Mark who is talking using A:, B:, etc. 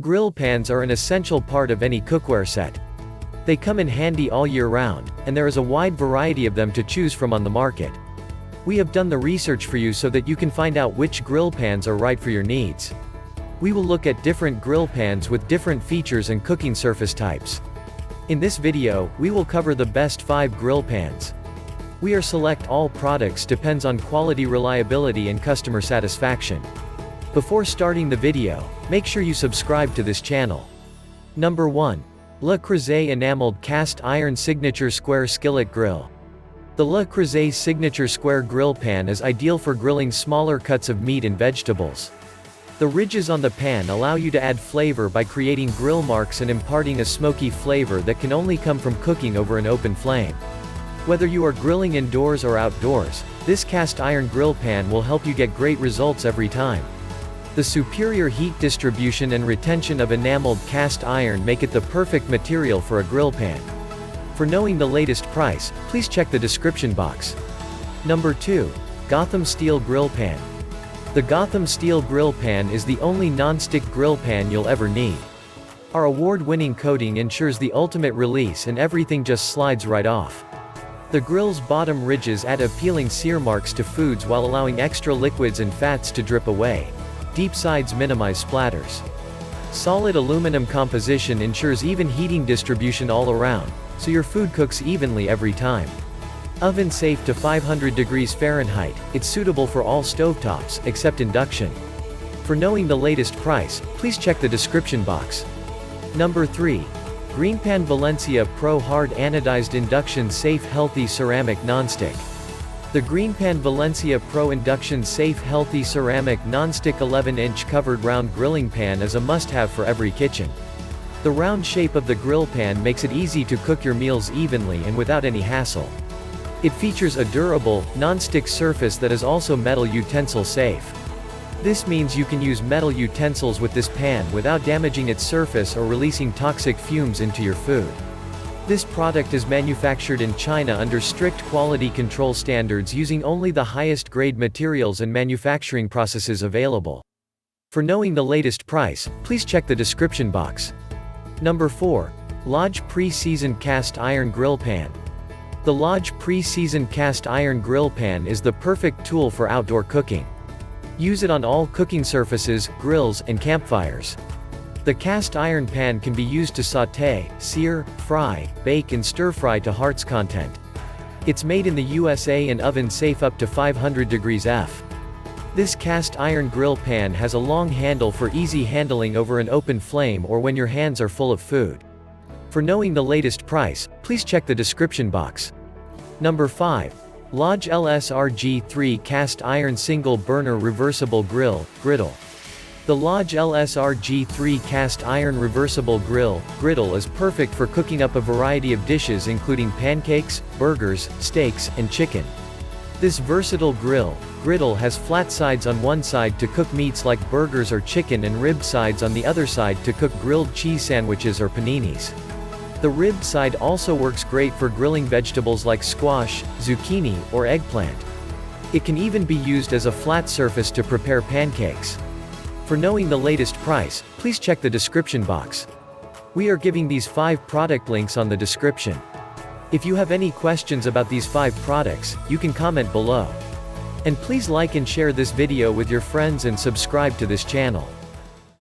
A: Grill pans are an essential part of any cookware set. They come in handy all year round, and there is a wide variety of them to choose from on the market. We have done the research for you so that you can find out which grill pans are right for your needs. We will look at different grill pans with different features and cooking surface types. In this video, we will cover the best 5 grill pans. We are select all products depends on quality, reliability and customer satisfaction. Before starting the video, make sure you subscribe to this channel. Number 1. Le Creuset Enameled Cast Iron Signature Square Skillet Grill. The Le Creuset Signature Square Grill Pan is ideal for grilling smaller cuts of meat and vegetables. The ridges on the pan allow you to add flavor by creating grill marks and imparting a smoky flavor that can only come from cooking over an open flame. Whether you are grilling indoors or outdoors, this cast iron grill pan will help you get great results every time. The superior heat distribution and retention of enameled cast iron make it the perfect material for a grill pan. For knowing the latest price, please check the description box. Number 2. Gotham Steel Grill Pan. The Gotham Steel Grill Pan is the only non-stick grill pan you'll ever need. Our award-winning coating ensures the ultimate release and everything just slides right off. The grill's bottom ridges add appealing sear marks to foods while allowing extra liquids and fats to drip away. Deep sides minimize splatters. Solid aluminum composition ensures even heating distribution all around, so your food cooks evenly every time. Oven safe to 500 degrees Fahrenheit, it's suitable for all stovetops, except induction. For knowing the latest price, please check the description box. Number 3. GreenPan Valencia Pro Hard-Anodized Induction Safe Healthy Ceramic Nonstick. The GreenPan Valencia Pro Induction Safe Healthy Ceramic Nonstick 11-inch covered round grilling pan is a must-have for every kitchen. The round shape of the grill pan makes it easy to cook your meals evenly and without any hassle. It features a durable, non-stick surface that is also metal utensil safe. This means you can use metal utensils with this pan without damaging its surface or releasing toxic fumes into your food. This product is manufactured in China under strict quality control standards using only the highest grade materials and manufacturing processes available. For knowing the latest price, please check the description box. Number 4. Lodge PreSeason Cast Iron Grill Pan. The Lodge PreSeason Cast Iron Grill Pan is the perfect tool for outdoor cooking. Use it on all cooking surfaces, grills, and campfires. The cast iron pan can be used to sauté, sear, fry, bake and stir-fry to heart's content. It's made in the USA and oven safe up to 500 degrees F. This cast iron grill pan has a long handle for easy handling over an open flame or when your hands are full of food. For knowing the latest price, please check the description box. Number 5. Lodge LSRG3 Cast Iron Single Burner Reversible Grill, Griddle. The Lodge LSRG3 Cast Iron Reversible Grill, Griddle is perfect for cooking up a variety of dishes including pancakes, burgers, steaks, and chicken. This versatile griddle has flat sides on one side to cook meats like burgers or chicken and ribbed sides on the other side to cook grilled cheese sandwiches or paninis. The ribbed side also works great for grilling vegetables like squash, zucchini, or eggplant. It can even be used as a flat surface to prepare pancakes. For knowing the latest price, please check the description box. We are giving these 5 product links on the description. If you have any questions about these 5 products, you can comment below. And please like and share this video with your friends and subscribe to this channel.